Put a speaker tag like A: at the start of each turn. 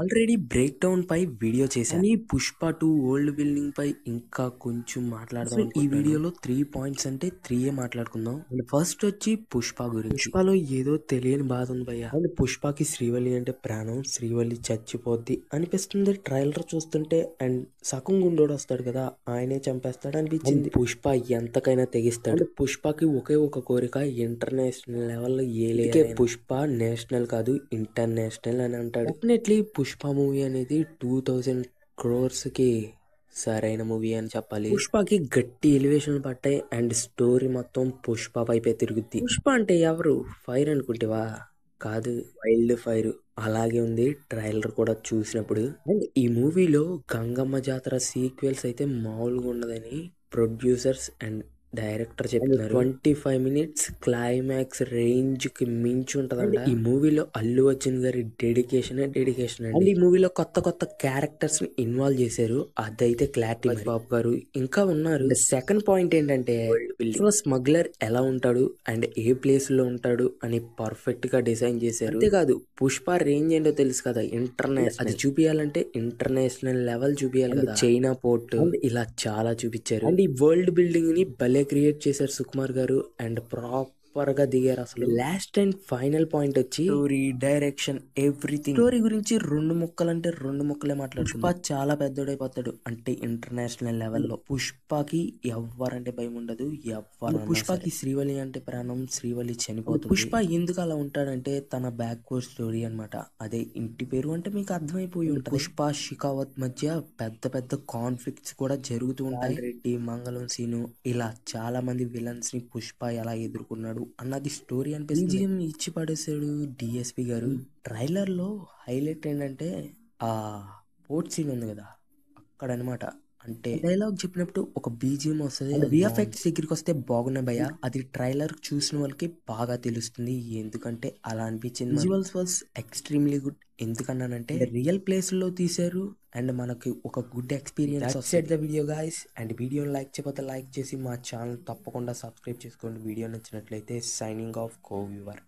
A: Already break down పై video చేశాను. కానీ Pushpa 2 world building పై ఇంకా కొంచెం మాట్లాడదాం అనుకుంటున్నాను. ఈ వీడియోలో 3 పాయింట్స్ అంటే 3 మాట్లాడుకుందాం. అండ్ ఫస్ట్ వచ్చి పుష్ప గురించి. పుష్పలో ఏదో తెలియని బాధ ఉంది భయ్య. అండ్ పుష్పకి శ్రీవల్లి అంటే ప్రాణం, శ్రీవల్లి చచ్చిపోద్ది అనిపిస్తుంది ట్రైలర్ చూస్తుంటే. అండ్ సగం గుండోడు వస్తాడు కదా, ఆయనే చంపేస్తాడు అనిపించింది. పుష్ప ఎంతకైనా తెగిస్తాడు. పుష్పకి ఒకే ఒక కోరిక, ఇంటర్నేషనల్ లెవెల్లో ఏలే. పుష్ప నేషనల్ కాదు ఇంటర్నేషనల్ అని అంటాడు. డెఫినెట్లీ పుష్ప మూవీ అనేది 2000 crores కి సరైన మూవీ అని చెప్పాలి. పుష్పకి గట్టి ఎలివేషన్ పట్టాయి అండ్ స్టోరీ మొత్తం పుష్ప వైపే తిరుగుద్ది. పుష్ప అంటే ఎవరు? ఫైర్ అనుకుంటేవా? కాదు, వైల్డ్ ఫైర్. అలాగే ఉంది ట్రైలర్ కూడా చూసినప్పుడు. అండ్ ఈ మూవీలో గంగమ్మ జాతర సీక్వెల్స్ అయితే మామూలుగా ఉండదని ప్రొడ్యూసర్స్ అండ్ డైరెక్టర్ చెప్తున్నారు. 25 minutes క్లైమాక్స్ రేంజ్ కి మించి ఉంటదంట. ఈ మూవీలో అల్లు అర్జున్ గారి డెడికేషన్ అండి. ఈ మూవీలో కొత్త కొత్త క్యారెక్టర్స్ ని ఇన్వాల్వ్ చేశారు, అదైతే క్లారిటీ. బాబు గారు ఇంకా ఉన్నారు. సెకండ్ పాయింట్ ఏంటంటే స్మగ్లర్ ఎలా ఉంటాడు అండ్ ఏ ప్లేస్ లో ఉంటాడు అని పర్ఫెక్ట్ గా డిజైన్ చేశారు. అంతేకాదు పుష్ప రేంజ్ ఏంటో తెలుసు కదా, ఇంటర్నేషనల్. అది చూపించాలంటే ఇంటర్నేషనల్ లెవెల్ చూపించాలి కదా. చైనా పోర్ట్ ఇలా చాలా చూపించారు. అండ్ ఈ వరల్డ్ బిల్డింగ్ ని భలే క్రియేట్ చేశారు సుకుమార్ గారు అండ్ ప్రాపర్ గా దిగారు అసలు. లాస్ట్ అండ్ ఫైనల్ పాయింట్ వచ్చి స్టోరీ, డైరెక్షన్, ఎవ్రీథింగ్. స్టోరీ గురించి 2 ముక్కలంటే 2 ముక్కలే మాట్లాడు. పుష్ప చాలా పెద్దోడైపోతాడు అంటే ఇంటర్నేషనల్ లెవెల్లో. పుష్పకి ఎవ్వరంటే భయం ఉండదు. పుష్పకి శ్రీవల్లి అంటే ప్రాణం, శ్రీవల్లి చనిపోతుంది. పుష్ప ఎందుకు అలా ఉంటాడంటే తన బ్యాక్వర్డ్ స్టోరీ అన్నమాట. అదే ఇంటి పేరు అంటే మీకు అర్థమైపోయి ఉంటుంది. పుష్ప షికావత్ మధ్య పెద్ద పెద్ద కాన్ఫ్లిక్ట్స్ కూడా జరుగుతూ ఉంటాయి. రెడ్డి, మంగళం సీను ఇలా చాలా మంది విలన్స్ ని పుష్ప ఎలా ఎదుర్కొన్నాడు అన్నది స్టోరీ అనిపిస్తుంది. BGM ఇచ్చి పడేసాడు డిఎస్పి గారు. ట్రైలర్ లో హైలైట్ ఏంటంటే ఆ పోర్ట్ సీన్ ఉంది కదా అక్కడ అనమాట. అంటే డైలాగ్ చెప్పినప్పుడు ఒక బీజిఎం వస్తుంది. విఎఫ్ఎక్స్ దగ్గరికి వస్తే బాగున్నాయి భయ్య. అది ట్రైలర్ చూసిన వాళ్ళకి బాగా తెలుస్తుంది ఎందుకంటే అలా అనిపించింది. Visuals was extremely good. ఎందుకన్నానంటే రియల్ ప్లేస్ లో తీశారు అండ్ మనకి ఒక good experience. Set the video guys. And వీడియోని లైక్ చేయకపోతే లైక్ చేసి మా ఛానల్ తప్పకుండా సబ్స్క్రైబ్ చేసుకోండి. వీడియో నచ్చినట్లయితే సైనింగ్ ఆఫ్ కో వ్యూవర్.